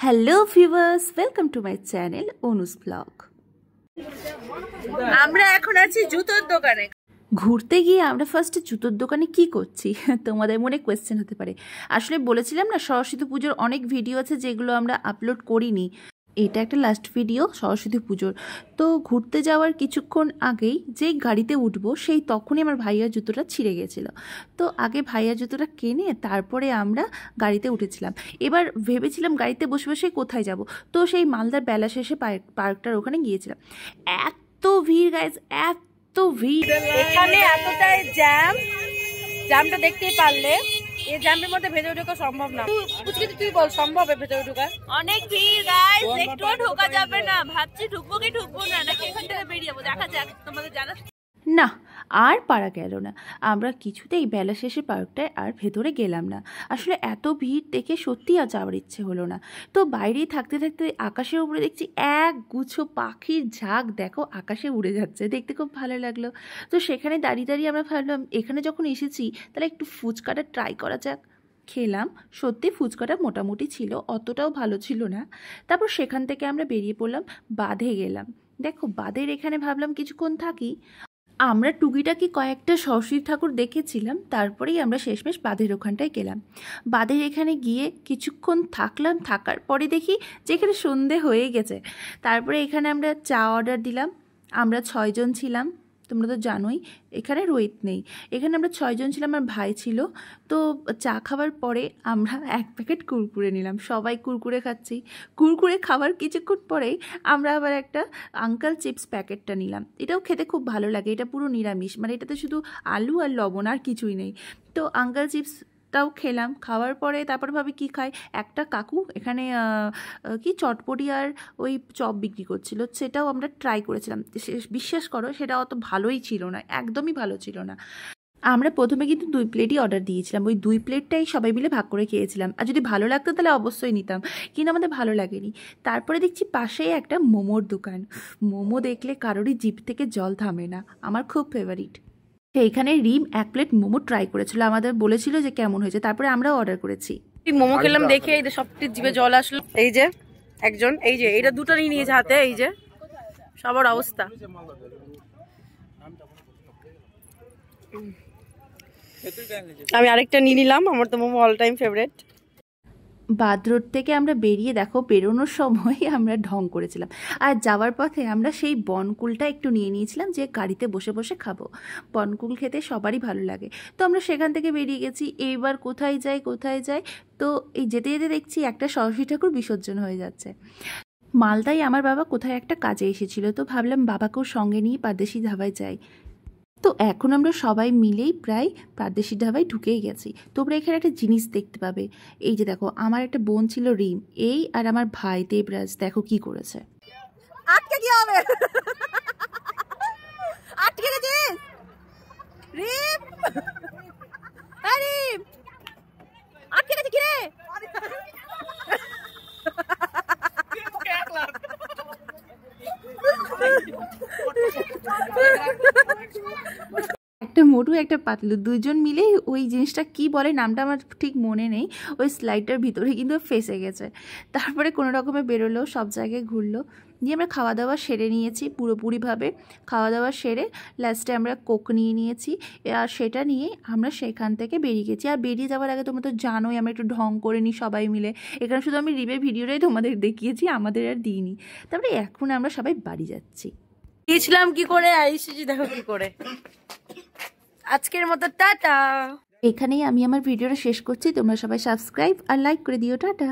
Hello viewers, welcome to my channel Anu's blog. আমরা এখন আছি জুতোর দোকানে। ঘুরতে গিয়ে আমরা ফার্স্টে জুতোর দোকানে কি করছি তোমাদের মনে কোয়েশ্চেন হতে পারে। আসলে বলেছিলাম না, সরস্বতী পুজোর অনেক ভিডিও আছে যেগুলো আমরা আপলোড করিনি। এটা একটা লাস্ট ভিডিও সরস্বতী পুজোর। তো ঘুরতে যাওয়ার কিছুক্ষণ আগেই যেই গাড়িতে উঠবো সেই তখনই আমার ভাইয়ার জুতোটা ছিঁড়ে গেছিলো। তো আগে ভাইয়ার জুতোটা কিনে তারপরে আমরা গাড়িতে উঠেছিলাম। এবার ভেবেছিলাম গাড়িতে বসে বসে কোথায় যাব, তো সেই মালদার বেলা শেষে পার্কটার ওখানে গিয়েছিলাম। এত ভিড় গাইজ, এত ভিড়, এখানে এতটাই জ্যামটা দেখতেই পারলে। এই জ্যামের মধ্যে ভেতরে ঢোকা সম্ভব না। তুই বল, সম্ভব ভেতরে ঢোকা? অনেক ভিড় গাইস, একটুও ঢোকা যাবে না। ভাবছি ঢুকবো কি ঢুকবো না, নাকি এখান থেকে বেরিয়ে যাবো, দেখা যাক। তোমাদের জানা না আর পারা গেল না। আমরা কিছুতেই বেলা শেষে পার্কটায় আর ভেতরে গেলাম না। আসলে এত ভিড় দেখে সত্যিই আর যাওয়ার ইচ্ছে হলো না। তো বাইরেই থাকতে থাকতে আকাশের উপরে দেখছি এক গুচ্ছ পাখির ঝাঁক, দেখো আকাশে উড়ে যাচ্ছে, দেখতে খুব ভালো লাগলো। তো সেখানে দাঁড়িয়ে দাঁড়িয়ে আমরা ভাবলাম এখানে যখন এসেছি তাহলে একটু ফুচকাটা ট্রাই করা যাক। খেলাম, সত্যি ফুচকাটা মোটামুটি ছিল, অতটাও ভালো ছিল না। তারপর সেখান থেকে আমরা বেরিয়ে পড়লাম, বাঁধে গেলাম। দেখো বাঁধের এখানে ভাবলাম কিছুক্ষণ থাকি। আমরা টুকিটাকি কয়েকটা সরস্বতী ঠাকুর দেখেছিলাম, তারপরেই আমরা শেষমেশ বাঁধের ওখানটায় গেলাম। বাঁধের এখানে গিয়ে কিছুক্ষণ থাকলাম, থাকার পরে দেখি যে এখানে সন্ধে হয়ে গেছে। তারপরে এখানে আমরা চা অর্ডার দিলাম। আমরা 6 জন ছিলাম, তোমরা তো জানোই এখানে রোহিত নেই। এখানে আমরা 6 জন ছিলাম, আমার ভাই ছিল। তো চা খাওয়ার পরে আমরা 1 প্যাকেট কুরকুরে নিলাম, সবাই কুরকুরে খাচ্ছি। কুরকুরে খাওয়ার কিছুক্ষণ পরেই আমরা আবার একটা আঙ্কাল চিপস প্যাকেটটা নিলাম। এটাও খেতে খুব ভালো লাগে, এটা পুরো নিরামিষ, মানে এটাতে শুধু আলু আর লবণ আর কিছুই নেই। তো আঙ্কাল চিপসটাও খেলাম। খাওয়ার পরে তারপর ভাবি কি খাই, একটা কাকু এখানে কি চটপটি আর ওই চপ বিক্রি করছিল, সেটাও আমরা ট্রাই করেছিলাম। বিশ্বাস করো সেটা অত ভালোই ছিল না, একদমই ভালো ছিল না। আমরা প্রথমে কিন্তু 2 প্লেটই অর্ডার দিয়েছিলাম, ওই 2 প্লেটটাই সবাই মিলে ভাগ করে খেয়েছিলাম। আর যদি ভালো লাগতো তাহলে অবশ্যই নিতাম, কিন্তু আমাদের ভালো লাগেনি। তারপরে দেখছি পাশেই একটা মোমোর দোকান। মোমো দেখলে কারোরই জিভ থেকে জল থামে না, আমার খুব ফেভারিট। এইখানে রিম 1 প্লেট মোমো ট্রাই করেছিল, আমাদের বলেছিল যে কেমন হয়েছে, তারপরে আমরাও অর্ডার করেছি। মোমো খেলাম দেখে এই সবটি জিভে জল আসলো। এই যে একজন, এই যে এটা দুটো নিয়ে নিয়েছে হাতে, এই যে সবার অবস্থা। আমি আরেকটা নিয়ে নিলাম, আমার তো মোমো অল টাইম ফেভারিট। বাদ রোড থেকে আমরা বেরিয়ে দেখো বেরোনোর সময় আমরা ঢং করেছিলাম। আর যাওয়ার পথে আমরা সেই বনকুলটা একটু নিয়ে নিয়েছিলাম যে গাড়িতে বসে বসে খাবো। বনকুল খেতে সবারই ভালো লাগে। তো আমরা সেখান থেকে বেরিয়ে গেছি। এইবার কোথায় যাই কোথায় যাই, তো এই যেতে যেতে দেখছি একটা সরস্বতী ঠাকুর বিসর্জন হয়ে যাচ্ছে। মালদায় আমার বাবা কোথায় একটা কাজে এসেছিল, তো ভাবলাম বাবাকেও সঙ্গে নিয়ে পারদেশি ধাবায় যাই। তো এখন আমরা সবাই মিলেই প্রায় প্রাদেশিক ধাবায় ঢুকেই গেছি। তোমরা এখানে একটা জিনিস দেখতে পাবে, এই যে দেখো আমার একটা বোন ছিল রিম, এই আর আমার ভাই দেবরাজ দেখো কি করেছে। আটকে কি হবে, আটকে গেছিস রিম, রিম আটকে গেছে কি রে? একটা মোটু একটা পাতলু, দুজন মিলে ওই জিনিসটা কি বলে নামটা আমার ঠিক মনে নেই, ওই স্লাইডটার ভিতরে কিন্তু ফেসে গেছে। তারপরে কোনো রকমে বেরোলো, সব জায়গায় ঘুরলো, দিয়ে আমরা খাওয়া দাওয়া সেরে নিয়েছি পুরোপুরিভাবে। খাওয়া দাওয়া সেরে লাস্টে আমরা কোক নিয়ে নিয়েছি, আর সেটা নিয়ে আমরা সেখান থেকে বেরিয়ে গেছি। আর বেরিয়ে যাওয়ার আগে তোমরা তো জানোই আমরা একটু ঢং করে নিই সবাই মিলে। এখানে শুধু আমি রিমের ভিডিওটাই তোমাদের দেখিয়েছি, আমাদের আর দিইনি। তারপরে এখন আমরা সবাই বাড়ি যাচ্ছি। গিয়েছিলাম কি করে, আইসিজি দেখো কি করে। আজকের মতো টাটা। এখানেই আমি আমার ভিডিওটা শেষ করছি। তোমরা সবাই সাবস্ক্রাইব আর লাইক করে দিও। টাটা।